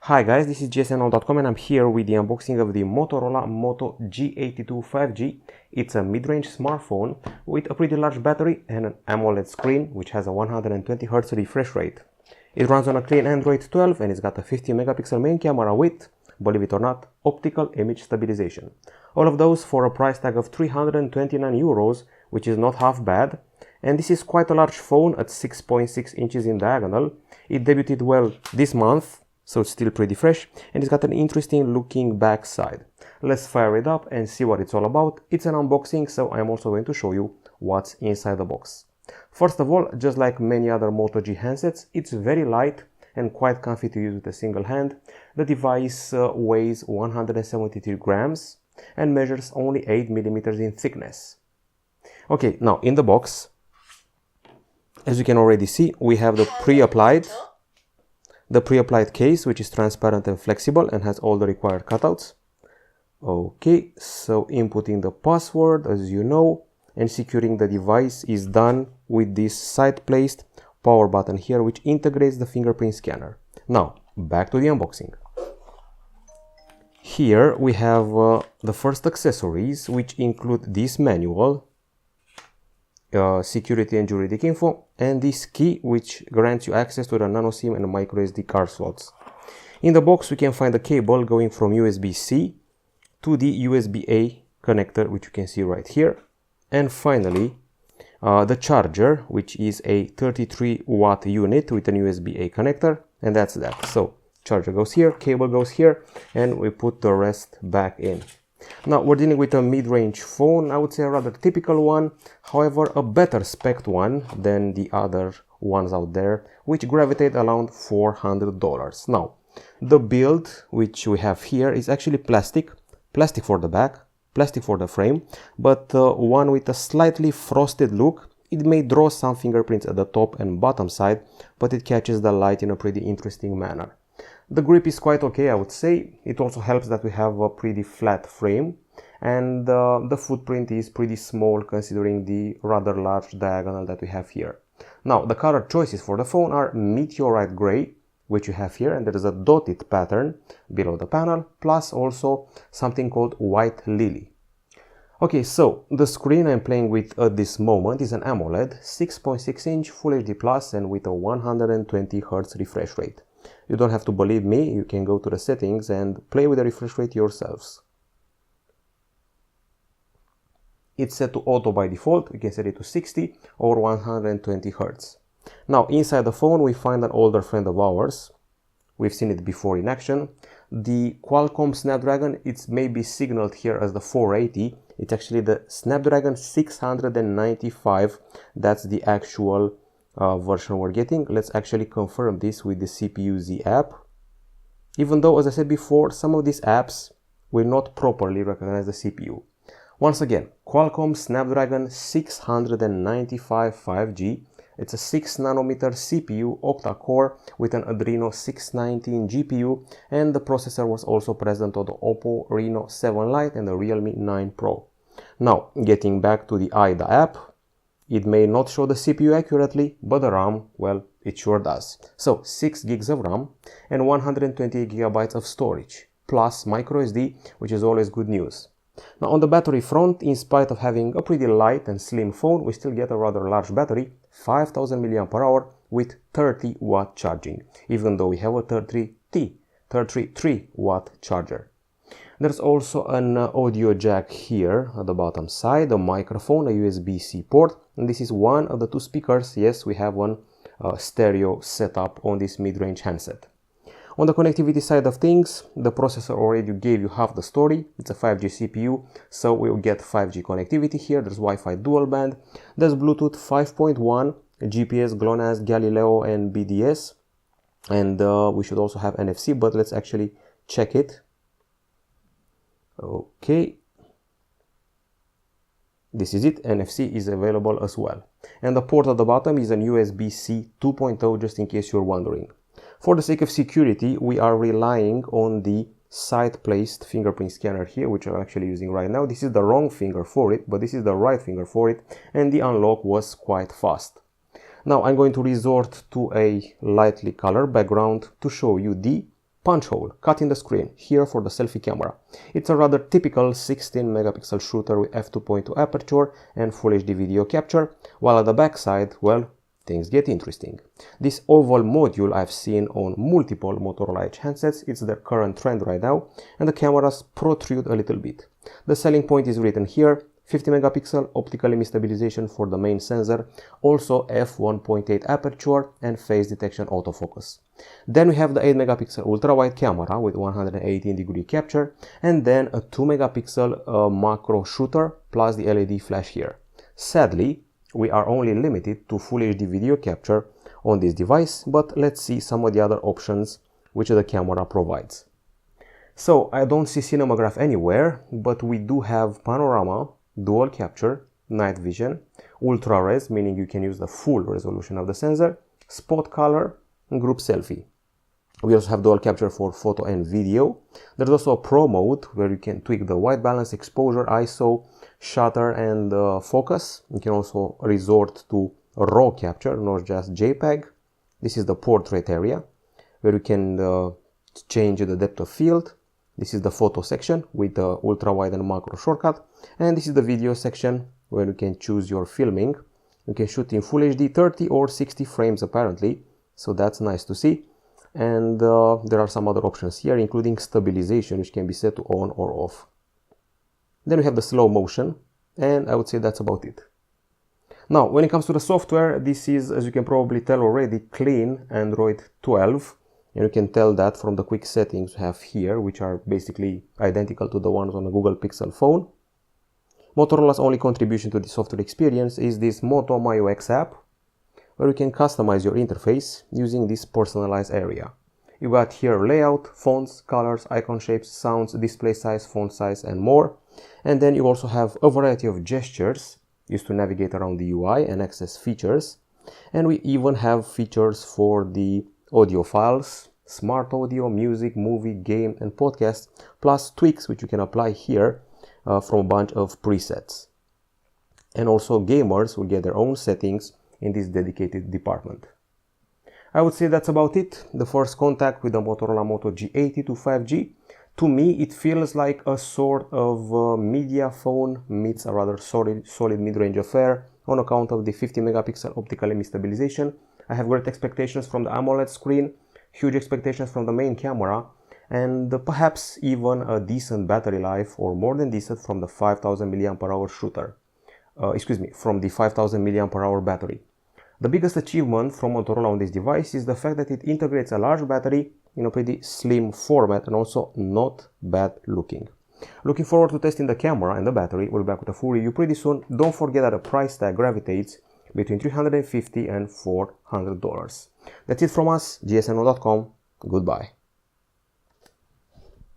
Hi guys, this is gsnl.com and I'm here with the unboxing of the Motorola Moto G82 5G. It's a mid-range smartphone with a pretty large battery and an AMOLED screen which has a 120Hz refresh rate. It runs on a clean Android 12 and it's got a 50 megapixel main camera with, believe it or not, optical image stabilization. All of those for a price tag of 329 euros, which is not half bad. And this is quite a large phone at 6.6 inches in diagonal. It debuted well this month, so it's still pretty fresh, and it's got an interesting looking back side. Let's fire it up and see what it's all about. It's an unboxing, so I'm also going to show you what's inside the box. First of all, just like many other Moto G handsets, it's very light and quite comfy to use with a single hand. The device weighs 173 grams and measures only 8 millimeters in thickness. Okay, now in the box, as you can already see, we have the pre-applied case, which is transparent and flexible and has all the required cutouts. Okay, so inputting the password, as you know, and securing the device is done with this side-placed power button here, which integrates the fingerprint scanner. Now, back to the unboxing. Here we have the first accessories, which include this manual, security and juridic info, and this key which grants you access to the nano SIM and micro SD card slots. In the box we can find a cable going from USB-C to the USB-A connector, which you can see right here, and finally the charger, which is a 33 watt unit with an USB-A connector, and that's that. So charger goes here, cable goes here, and we put the rest back in. Now we're dealing with a mid-range phone, I would say a rather typical one, however a better spec one than the other ones out there, which gravitate around $400. Now, the build which we have here is actually plastic for the back, plastic for the frame, but one with a slightly frosted look. It may draw some fingerprints at the top and bottom side, but it catches the light in a pretty interesting manner. The grip is quite okay, I would say. It also helps that we have a pretty flat frame, and the footprint is pretty small considering the rather large diagonal that we have here. Now, the color choices for the phone are meteorite gray, which you have here, and there is a dotted pattern below the panel, plus also something called white lily. Okay, so the screen I'm playing with at this moment is an AMOLED 6.6 inch Full HD Plus and with a 120Hz refresh rate. You don't have to believe me, you can go to the settings and play with the refresh rate yourselves. It's set to auto by default. You can set it to 60 or 120 Hz. Now inside the phone we find an older friend of ours. We've seen it before in action. The Qualcomm Snapdragon, it's maybe signaled here as the 480. It's actually the Snapdragon 695. That's the actual version we're getting. Let's actually confirm this with the CPU-Z app. Even though, as I said before, some of these apps will not properly recognize the CPU. Once again, Qualcomm Snapdragon 695 5G. It's a 6 nanometer CPU octa-core with an Adreno 619 GPU, and the processor was also present on the Oppo Reno 7 Lite and the Realme 9 Pro. Now, getting back to the AIDA app, it may not show the CPU accurately, but the RAM, well, it sure does. So 6 gigs of RAM and 128 gigabytes of storage, plus micro SD, which is always good news. Now on the battery front, in spite of having a pretty light and slim phone, we still get a rather large battery, 5000 mAh with 30 watt charging, even though we have a 33 watt charger. There's also an audio jack here at the bottom side, a microphone, a USB-C port, and this is one of the two speakers. Yes, we have one stereo setup on this mid-range handset. On the connectivity side of things, the processor already gave you half the story. It's a 5G CPU, so we'll get 5G connectivity here. There's Wi-Fi dual band, there's Bluetooth 5.1, GPS, GLONASS, Galileo, and BDS, and we should also have NFC, but let's actually check it. Okay, this is it. NFC is available as well, and the port at the bottom is an USB-C 2.0, just in case you're wondering. For the sake of security, we are relying on the side-placed fingerprint scanner here, which I'm actually using right now. This is the wrong finger for it, but this is the right finger for it, and the unlock was quite fast. Now I'm going to resort to a lightly colored background to show you the punch hole cut in the screen here for the selfie camera. It's a rather typical 16 megapixel shooter with f2.2 aperture and Full HD video capture, while at the back side, well, things get interesting. This oval module I've seen on multiple Motorola Edge handsets. It's their current trend right now, and the cameras protrude a little bit. The selling point is written here: 50 megapixel optical image stabilization for the main sensor, also f1.8 aperture and face detection autofocus. Then we have the 8 megapixel ultra wide camera with 118-degree capture, and then a 2 megapixel macro shooter plus the LED flash here. Sadly, we are only limited to Full HD video capture on this device, but let's see some of the other options which the camera provides. So I don't see cinemagraph anywhere, but we do have panorama, dual capture, night vision, ultra res, meaning you can use the full resolution of the sensor, spot color, and group selfie. We also have dual capture for photo and video. There's also a pro mode where you can tweak the white balance, exposure, ISO, shutter, and focus. You can also resort to raw capture, not just JPEG. This is the portrait area where you can change the depth of field. This is the photo section with the ultra wide and macro shortcut, and this is the video section where you can choose your filming. You can shoot in Full HD 30 or 60 frames apparently, so that's nice to see. And there are some other options here, including stabilization, which can be set to on or off. Then we have the slow motion, and I would say that's about it. Now, when it comes to the software, this is, as you can probably tell already, clean Android 12. And you can tell that from the quick settings we have here, which are basically identical to the ones on a Google Pixel phone. Motorola's only contribution to the software experience is this Moto MyUX app, where you can customize your interface using this personalized area. You got here layout, fonts, colors, icon shapes, sounds, display size, font size, and more. And then you also have a variety of gestures used to navigate around the UI and access features. And we even have features for the audio files, smart audio, music, movie, game, and podcast, plus tweaks which you can apply here from a bunch of presets. And also gamers will get their own settings in this dedicated department. I would say that's about it. The first contact with the Motorola Moto G82 5G. To me, it feels like a sort of media phone meets a rather solid mid-range affair on account of the 50 megapixel optical image stabilization. I have great expectations from the AMOLED screen, huge expectations from the main camera, and perhaps even a decent battery life, or more than decent, from the 5000 mAh shooter. From the 5000 mAh battery. The biggest achievement from Motorola on this device is the fact that it integrates a large battery in a pretty slim format and also not bad looking. Looking forward to testing the camera and the battery. We'll be back with a full review pretty soon. Don't forget that the price tag gravitates between $350 and $400. That's it from us, gsno.com. Goodbye.